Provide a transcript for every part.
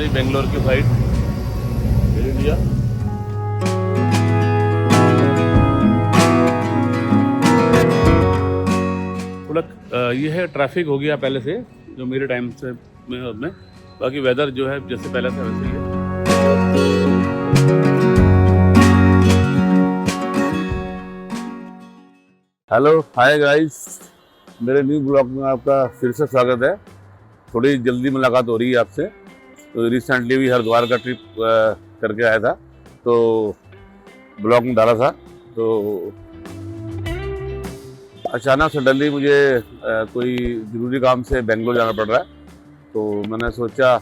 हमारी बेंगलोर की flight air India. थोड़ा ये है, ट्रैफिक हो गया पहले से जो मेरे टाइम से में। बाकी वेदर जो है जैसे पहले था वैसे ही है। हेलो, हाय गाइस, मेरे न्यू ब्लॉग में आपका फिर से स्वागत है। थोड़ी जल्दी मुलाकात हो रही है आपसे। तो रिसेंटली भी हरिद्वार का ट्रिप करके आया था, तो ब्लॉग में डाला था। तो अचानक सडनली मुझे कोई ज़रूरी काम से बेंगलोर जाना पड़ रहा है। तो मैंने सोचा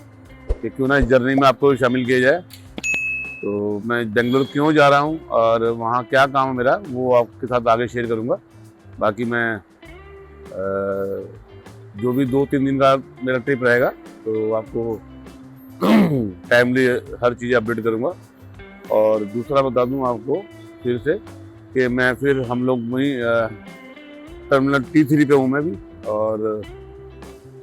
कि क्यों ना इस जर्नी में आपको शामिल किया जाए। तो मैं बेंगलोर क्यों जा रहा हूँ और वहाँ क्या काम है मेरा, वो आपके साथ आगे शेयर करूँगा। बाकी मैं जो भी 2-3 दिन का मेरा ट्रिप रहेगा तो आपको टाइमली हर चीज़ अपडेट करूँगा। और दूसरा बता दूँ आपको फिर से कि मैं फिर हम लोग वहीं टर्मिनल T3 पे हूँ मैं भी, और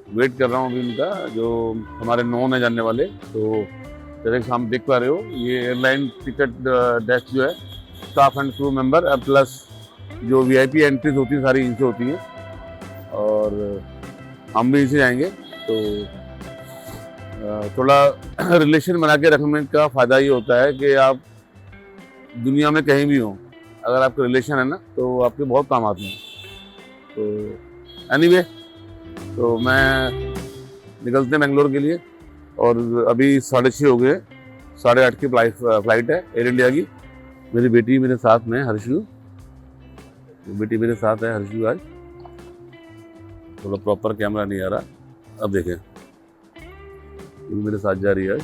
वेट कर रहा हूँ अभी उनका, जो हमारे नॉन है जानने वाले। तो जैसे कि हम देख पा रहे हो, ये एयरलाइन टिकट डेस्क जो है staff and crew member plus जो VIP एंट्रीज होती हैं सारी इनसे होती हैं, और हम भी इनसे जाएंगे। तो थोड़ा रिलेशन बना के रखने का फ़ायदा ये होता है कि आप दुनिया में कहीं भी हो, अगर आपके रिलेशन है ना तो आपके बहुत काम आते हैं। तो एनीवे, तो मैं निकलते हैं बेंगलोर के लिए, और अभी 6:30 हो गए। 8:30 की फ्लाइट है एयर इंडिया की। मेरी बेटी मेरे साथ में, हर्षु, बेटी मेरे साथ है हर्षु। आज थोड़ा प्रॉपर कैमरा नहीं आ रहा, अब देखें, ये मेरे साथ जा रही है।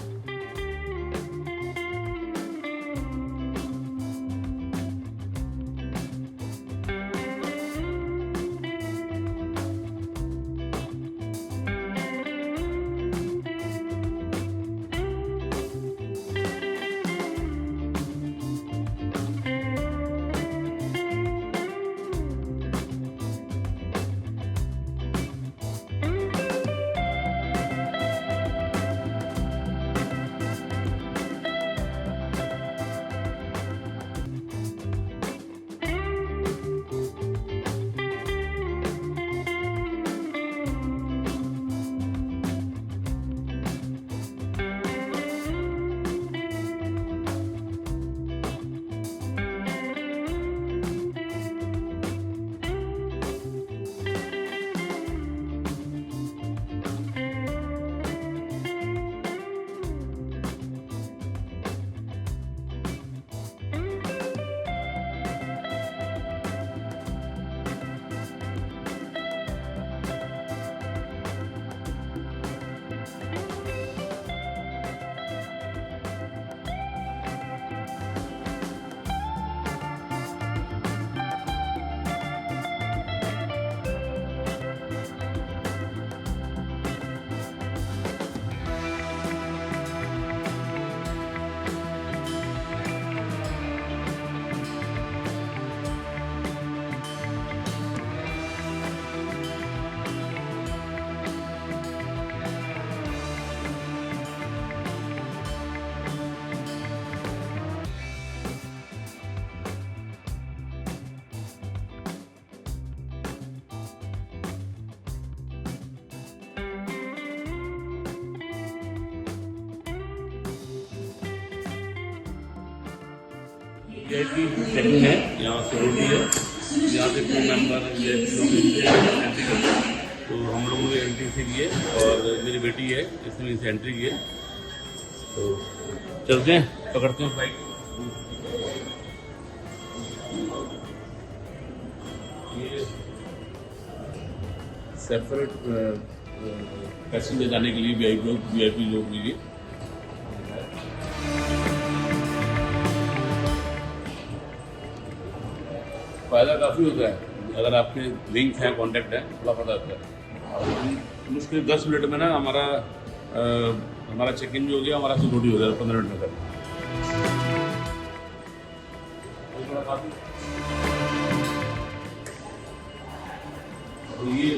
चेकिंग है, यहाँ सिक्योरिटी है, यहाँ से क्रू मेंबर ये लोग एंट्री करते हैं। तो हम लोगों ने एंट्री से की है, और मेरी बेटी है इसने इसे एंट्री की है। तो चलते हैं, पकड़ते हैं फ्लाइट। ये सेपरेट पैसेंजर जाने के लिए VIP लोग भी ये फ़ायदा काफ़ी होता है अगर आपके लिंक हैं, कॉन्टैक्ट हैं, बड़ा फ़ायदा होता है। और मुश्किल 10 मिनट में ना हमारा चेक इन भी हो गया, हमारा सिक्योरिटी हो गया 15 मिनट में कर। तो ये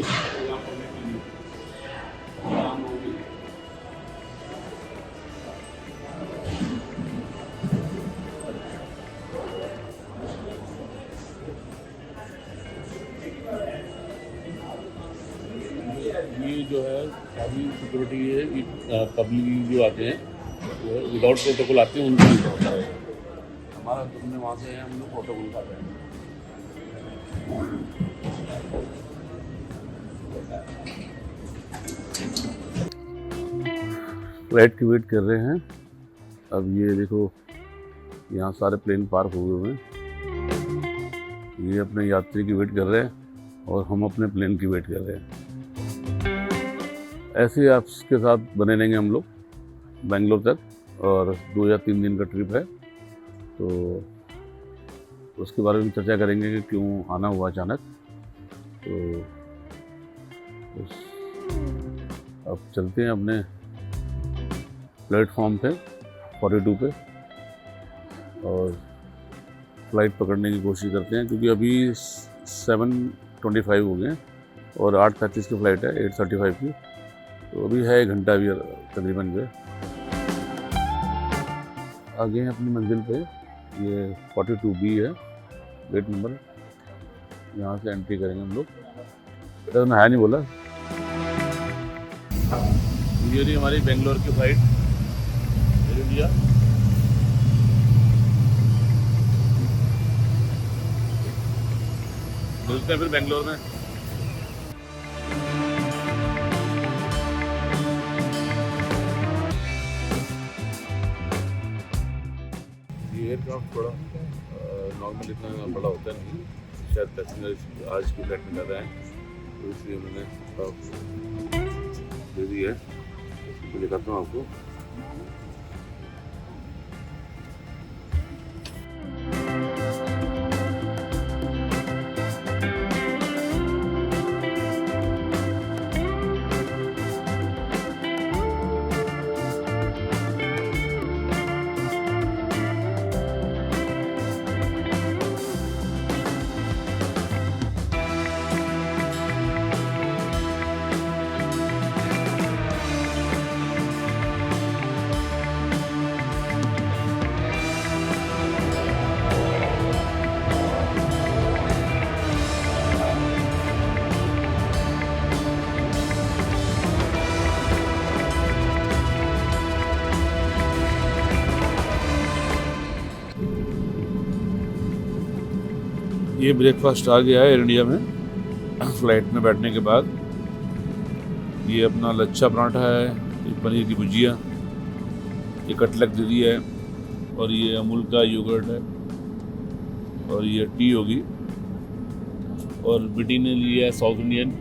ये जो है सारी सिक्योरिटी है पब्लिक जो आते हैं वो विदाउट प्रोटोकॉल आते हैं उनको नहीं होता है। हमारा तुमने वहाँ से हम लोग प्रोटोकॉल का रहे हैं। फ्लाइट की वेट कर रहे हैं। अब ये देखो यहाँ सारे प्लेन पार्क हुए हुए हैं। ये अपने यात्री की वेट कर रहे हैं और हम अपने प्लेन की वेट कर रहे हैं। ऐसे ही आपके साथ बने रहेंगे हम लोग बेंगलोर तक, और 2 या 3 दिन का ट्रिप है, तो उसके बारे में चर्चा करेंगे कि क्यों आना हुआ अचानक। तो अब चलते हैं अपने प्लेटफॉर्म पे 42 पे और फ्लाइट पकड़ने की कोशिश करते हैं, क्योंकि अभी 7:25 हो गए हैं और 8:35 की फ़्लाइट है, 8:35 की। तो अभी है 1 घंटा भी तकरीबन जो है। आगे हैं अपनी मंजिल पे, ये 42B है गेट नंबर। यहाँ से एंट्री करेंगे हम लोग। बेटा तुमने है नहीं बोला। ये रही हमारी बेंगलोर की फ़्लाइट एयर इंडिया। मिलते हैं फिर बेंगलोर में। ये एयरक्राफ्ट थोड़ा नॉर्मल इतना बड़ा होता नहीं, शायद पैसेंजर आज की फ्लाइट में ज़्यादा है, तो इसलिए मैंने दे दी है। तो दिखाता हूँ आपको। ये ब्रेकफास्ट आ गया है एयर इंडिया में फ़्लाइट में बैठने के बाद। ये अपना लच्छा पराठा है, ये पनीर की भुजिया, ये कटलेट दे दी है, और ये अमूल का योगर्ट है, और ये टी होगी। और बेटी ने लिया है साउथ इंडियन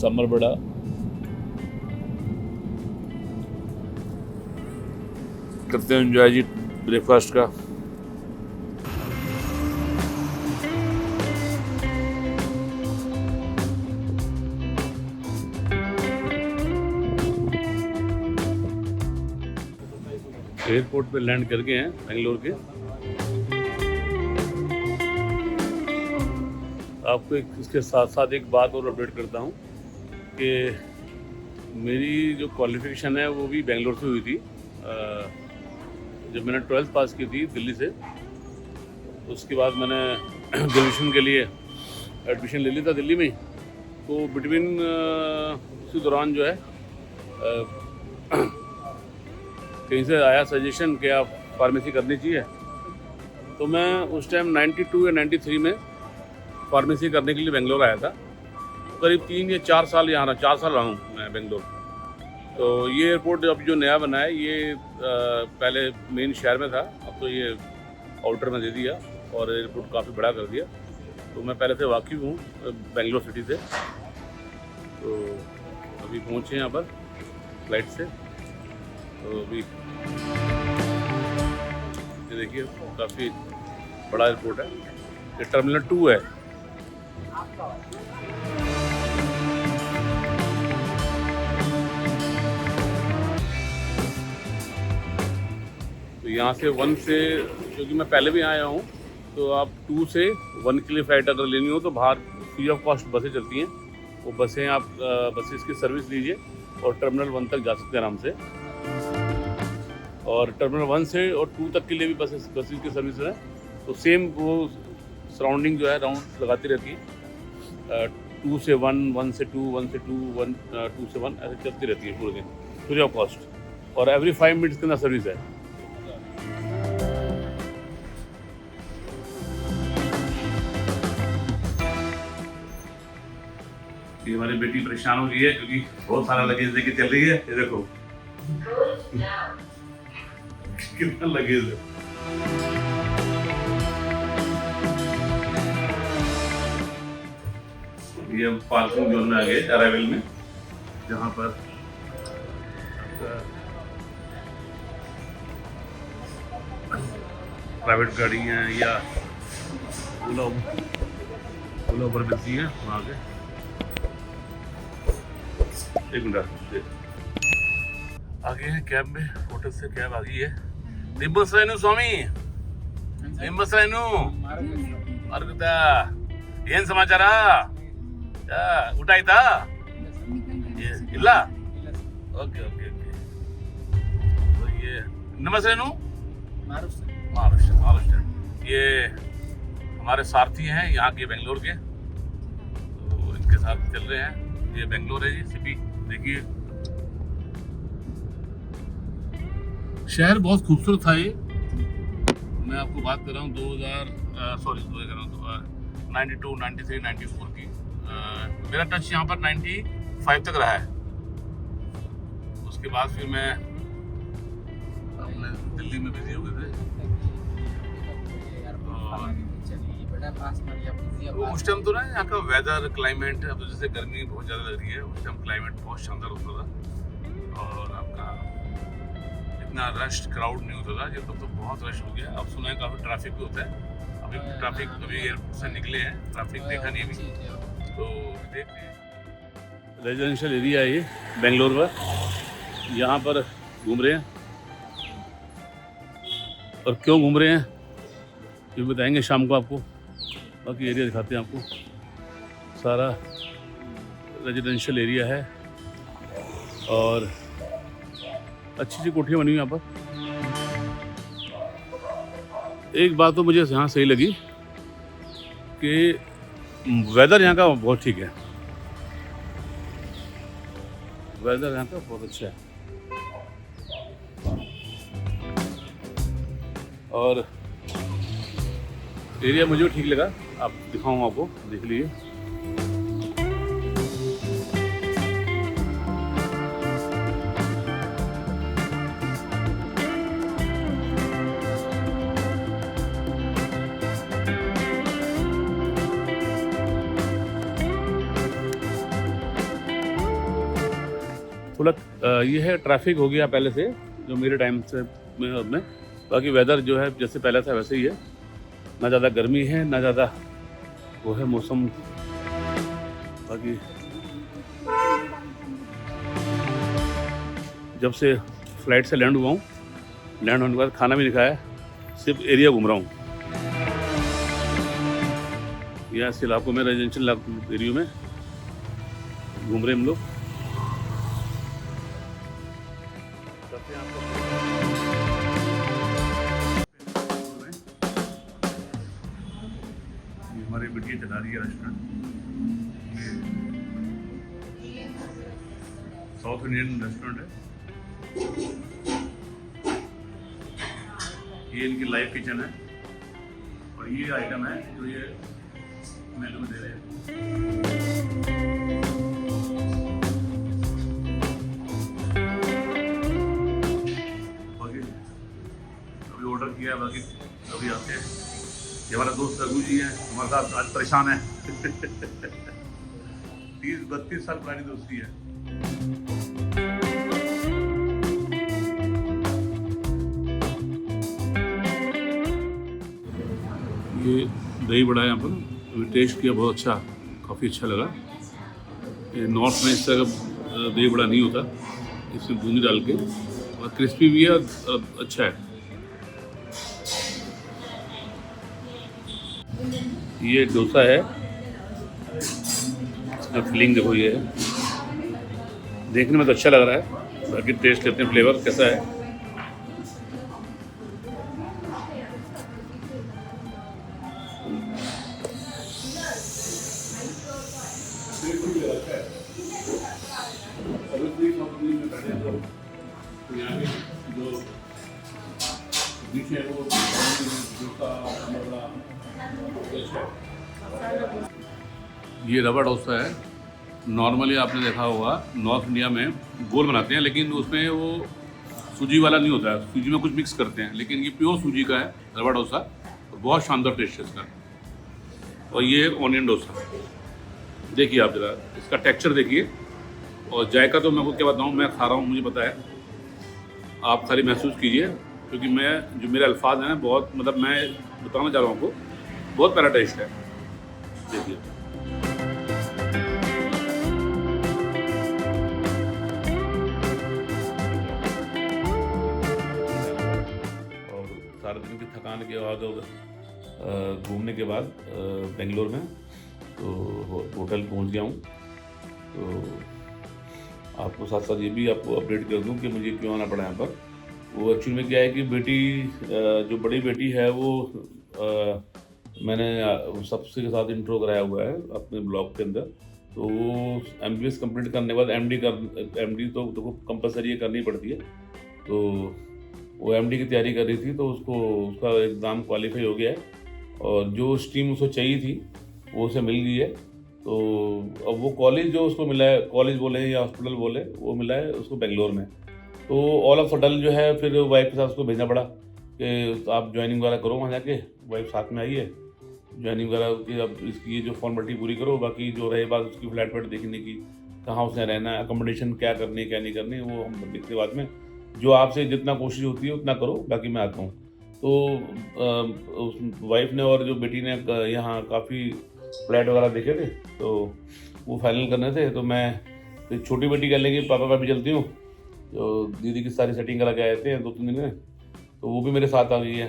समर बड़ा। करते हैं एंजॉय जी ब्रेकफास्ट का। एयरपोर्ट पे लैंड कर गए हैं बेंगलोर के। आपको इसके साथ साथ एक बात और अपडेट करता हूँ कि मेरी जो क्वालिफ़िकेशन है वो भी बेंगलोर से हुई थी। जब मैंने 12th पास की थी दिल्ली से, उसके बाद मैंने ग्रेजुएशन के लिए एडमिशन ले लिया था दिल्ली में। तो बिटवीन उसी दौरान जो है कहीं से आया सजेशन कि आप फार्मेसी करनी चाहिए। तो मैं उस टाइम 92 या 93 में फार्मेसी करने के लिए बेंगलोर आया था। करीब 3 या 4 साल यहाँ रहा, 4 साल रहा हूँ मैं बेंगलोर। तो ये एयरपोर्ट अब जो नया बना है ये पहले मेन शहर में था, अब तो ये आउटर में दे दिया और एयरपोर्ट काफ़ी बड़ा कर दिया। तो मैं पहले से वाकिफ़ हूँ बेंगलोर सिटी से। तो अभी पहुँचे यहाँ पर फ्लाइट से। तो अभी ये देखिए काफ़ी बड़ा एयरपोर्ट है। ये टर्मिनल 2 है। तो यहाँ से 1 से, क्योंकि मैं पहले भी आया हूँ, तो आप 2 से 1 के लिए फ़्लाइट अगर लेनी हो तो बाहर फ्री ऑफ कॉस्ट बसें चलती हैं। वो बसें आप बसेस की सर्विस लीजिए और टर्मिनल 1 तक जा सकते हैं आराम से। और टर्मिनल 1 से और 2 तक के लिए भी बसेस की सर्विस है। तो सेम वो सराउंडिंग जो है राउंड लगाती रहती है। 2 से 1, 1 से 2, 1 से 2, 1 2 से 1 ऐसे चलती रहती है पूरे दिन फ्री ऑफ कॉस्ट। और एवरी 5 मिनट्स के अंदर सर्विस है। ये हमारी बेटी परेशान हो गई है क्योंकि बहुत सारा लगेज लेके चल रही है। ये देखो कितना लगेज है। ये हम पार्किंग जोन में आ गए अराइवल में, जहाँ पर प्राइवेट गाड़ियाँ या ओला उबर मिलती हैं वहाँ के। एक मिनट आगे है कैब में, होटल से कैब आ गई है। निम्बसरायनु स्वामी, निम्बसरायनु मार्गता ಏನ್ ಸಮಾಚಾರ? ಊಟ ಆಯ್ತಾ? ಇಲ್ಲ? Okay okay okay. तो ये नमस्तेनु महाराष्ट्र, ये हमारे सारथी हैं यहाँ के बेंगलोर के, तो इनके साथ चल रहे हैं। ये बेंगलोर है जी सिटी, देखिए शहर बहुत खूबसूरत था। ये मैं आपको बात कर रहा हूँ 92, 93, 94 की। मेरा टच यहाँ पर 95 तक रहा है। उसके बाद फिर मैं अपने दिल्ली में बिजी हो गए थे। उस टाइम तो ना यहाँ का वेदर क्लाइमेट, अब तो जैसे गर्मी बहुत ज़्यादा लग रही है, उस टाइम क्लाइमेट बहुत शानदार होता था और आपका इतना रश क्राउड नहीं होता था। ये तो बहुत रश हो गया। अब सुना है काफ़ी ट्रैफिक भी होता है। अभी ट्रैफिक अभी एयरपोर्ट से निकले हैं, ट्रैफिक देखा नहीं अभी, तो देखते हैं। रेजिडेंशियल एरिया है ये बेंगलोर का, यहाँ पर घूम रहे हैं। और क्यों घूम रहे हैं ये बताएंगे शाम को आपको। बाकी एरिया दिखाते हैं आपको। सारा रेजिडेंशियल एरिया है और अच्छी सी कोठियाँ बनी हुई यहाँ पर। एक बात तो मुझे यहाँ सही लगी कि वेदर यहाँ का बहुत ठीक है। वेदर यहाँ का बहुत अच्छा है और एरिया मुझे ठीक लगा। आप दिखाऊँ आपको, देख लीजिए। थोड़ा ये है ट्रैफिक हो गया पहले से, जो मेरे टाइम से में। बाकी वेदर जो है जैसे पहले था वैसे ही है, ना ज़्यादा गर्मी है ना ज़्यादा वो है मौसम। बाकी जब से फ्लाइट से लैंड हुआ हूँ, लैंड होने के बाद खाना भी नहीं खाया, सिर्फ एरिया घूम रहा हूँ। यहाँ इस इलाकों में, रेजिडेंशियल एरिया में घूम रहे हम लोग। हमारी बिटिया चला रही है रेस्टोरेंट, साउथ इंडियन रेस्टोरेंट है ये। इनकी लाइव किचन है और ये आइटम है जो ये मेनू में दे रहे हैं। बाकी अभी ऑर्डर किया है, बाकी अभी आते हैं। ये हमारा दोस्त रघु जी हैं, हमारे साथ आज परेशान है। 30-32 साल पुरानी दोस्ती है। ये दही बड़ा है यहाँ पर, अभी टेस्ट किया, बहुत अच्छा, काफ़ी अच्छा लगा। ये नॉर्थ में इस तरह का दही बड़ा नहीं होता, इसमें बूंदी डाल के, और क्रिस्पी भी है और अच्छा है। ये डोसा है, इसका फीलिंग देखो, ये है, देखने में तो अच्छा लग रहा है। बाकी टेस्ट लेते हैं, फ्लेवर कैसा है। यहाँ के जो डिश है वो डोसा ये रवा डोसा है। नॉर्मली आपने देखा होगा नॉर्थ इंडिया में गोल बनाते हैं, लेकिन उसमें वो सूजी वाला नहीं होता है, सूजी में कुछ मिक्स करते हैं, लेकिन ये प्योर सूजी का है रवा डोसा और बहुत शानदार टेस्ट है इसका। और ये है ऑनियन डोसा, देखिए आप ज़रा इसका टेक्सचर देखिए, और जायका तो मैं आपको क्या बताऊँ, मैं खा रहा हूँ मुझे पता है, आप खाली महसूस कीजिए, क्योंकि मैं जो मेरे अल्फाज हैं बहुत मतलब मैं बताना चाह रहा हूँ आपको, बहुत प्यारा टेस्ट है, देखिए। और सारे दिन की थकान के बाद और घूमने के बाद बेंगलोर में तो होटल पहुंच गया हूँ। तो आपको साथ साथ ये भी आपको अपडेट कर दूं कि मुझे क्यों आना पड़ा यहाँ पर। वो एक्चुअली में क्या है कि बेटी जो बड़ी बेटी है वो मैंने सबसे के साथ इंट्रो कराया हुआ है अपने ब्लॉग के अंदर। तो वो MBBS कंप्लीट करने के बाद MD तो देखो कंपलसरी ये करनी पड़ती है। तो वो MD की तैयारी कर रही थी, तो उसका एग्ज़ाम क्वालिफाई हो गया है और जो स्ट्रीम उसको चाहिए थी वो उसे मिल गई है। तो अब वो कॉलेज जो उसको मिला है, कॉलेज बोले या हॉस्पिटल बोले, वो मिला है उसको बेंगलोर में। तो ऑल ऑफ सडन जो है फिर वाइफ के साथ उसको भेजना पड़ा कि आप ज्वाइनिंग वगैरह करो वहाँ जाके। वाइफ साथ में आई है, ज्वाइनिंग वगैरह की अब इसकी ये जो फॉर्मेलिटी पूरी करो, बाकी जो रहे बात उसकी फ्लैट वेट देखने की, कहाँ उसने रहना है, अकोमोडेशन क्या करनी है क्या नहीं करनी, वो हम देखते बाद में। जो आपसे जितना कोशिश होती है उतना करो, बाकी मैं आता हूँ। तो उस वाइफ ने और जो बेटी ने यहाँ काफ़ी फ्लैट वगैरह देखे थे, तो वो फाइनल करने थे। तो मैं फिर छोटी बेटी कह लेंगे पापा मैं भी चलती हूँ, तो दीदी की सारी सेटिंग करा के आए थे 2-3 दिन में, तो वो भी मेरे साथ आ गई है।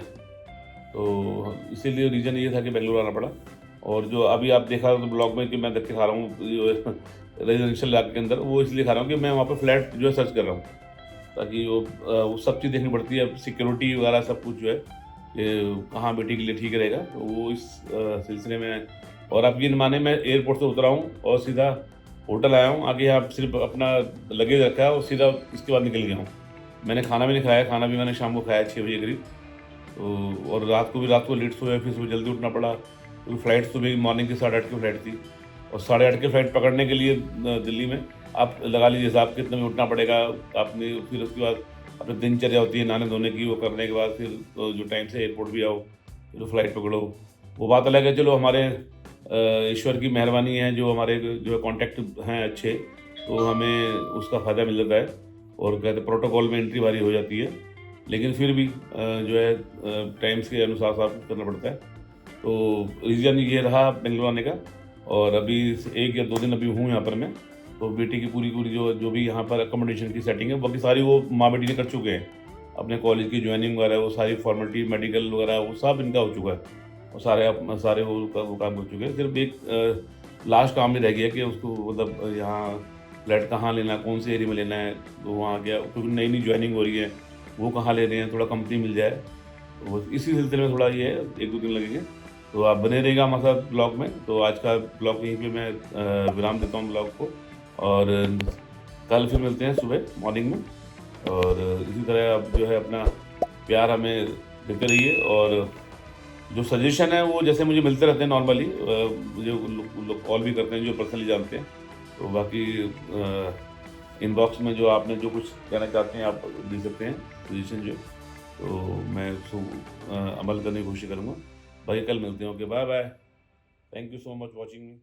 तो इसीलिए रीज़न ये था कि बेंगलुरु आना पड़ा। और जो अभी आप देखा तो ब्लॉग में कि मैं देख के खा रहा हूँ रेजिडेंशियल इलाके के अंदर, वो इसलिए खा रहा हूँ कि मैं वहाँ पर फ्लैट जो है सर्च कर रहा हूँ, ताकि वो सब चीज़ देखनी पड़ती है, सिक्योरिटी वगैरह सब कुछ जो है कि कहाँ बेटी के लिए ठीक रहेगा। तो वो इस सिलसिले में। और आप ये माने मैं एयरपोर्ट से उतरा हूँ और सीधा होटल आया हूँ, आगे यहाँ सिर्फ अपना लगेज रखा है और सीधा इसके बाद निकल गया हूँ। मैंने खाना भी नहीं खाया, खाना भी मैंने शाम को खाया 6 बजे करीब। तो और रात को लेट सोया, फिर सुबह जल्दी उठना पड़ा क्योंकि फ़्लाइट सुबह मॉर्निंग की 8:30 की फ़्लाइट थी। और 8:30 की फ़्लाइट पकड़ने के लिए दिल्ली में आप लगा लीजिए साहब कितने में उठना पड़ेगा आपने। फिर उसके बाद अपनी दिनचर्या होती है नहाने धोने की, वो करने के बाद फिर जो टाइम से एयरपोर्ट भी आओ, फिर फ़्लाइट पकड़ो। वो बात अलग है, चलो हमारे ईश्वर की मेहरबानी है, जो हमारे जो है कॉन्टैक्ट हैं अच्छे, तो हमें उसका फ़ायदा मिल जाता है और कहते प्रोटोकॉल में एंट्री बारी हो जाती है। लेकिन फिर भी जो है टाइम्स के अनुसार साफ करना पड़ता है। तो रीज़न ये रहा बेंगलुरु आने का। और अभी 1 या 2 दिन अभी हूँ यहाँ पर मैं। तो बेटी की पूरी जो भी यहाँ पर अकोमोडेशन की सेटिंग है, बाकी सारी वो माँ बेटी ने कर चुके हैं। अपने कॉलेज की ज्वाइनिंग वगैरह वो सारी फॉर्मेलिटी, मेडिकल वगैरह वो सब इनका हो चुका है और सारे वो काम हो चुके हैं। सिर्फ एक लास्ट काम ही रह गया कि उसको मतलब यहाँ फ्लैट कहाँ लेना है, कौन से एरिया में लेना है। तो वहाँ गया, क्योंकि नई ज्वाइनिंग हो रही है, वो कहाँ ले रहे हैं, थोड़ा कंपनी मिल जाए, तो इसी सिलसिले में थोड़ा ये है 1-2 दिन लगेंगे। तो आप बने रहेगा हमारे साथ ब्लॉग में। तो आज का ब्लॉग यहीं पे मैं विराम देता हूँ ब्लॉग को, और कल फिर मिलते हैं सुबह मॉर्निंग में। और इसी तरह आप जो है अपना प्यार हमें देते रहिए। और जो सजेशन है वो जैसे मुझे मिलते रहते हैं नॉर्मली, मुझे लोग कॉल भी करते हैं जो पर्सनली जानते हैं। तो बाकी इनबॉक्स में जो आपने जो कुछ कहना चाहते हैं आप दे सकते हैं सजेशन जो, तो मैं उसको अमल करने की कोशिश करूँगा। बाकी कल मिलते हैं। Okay, bye bye, thank you so much watching me.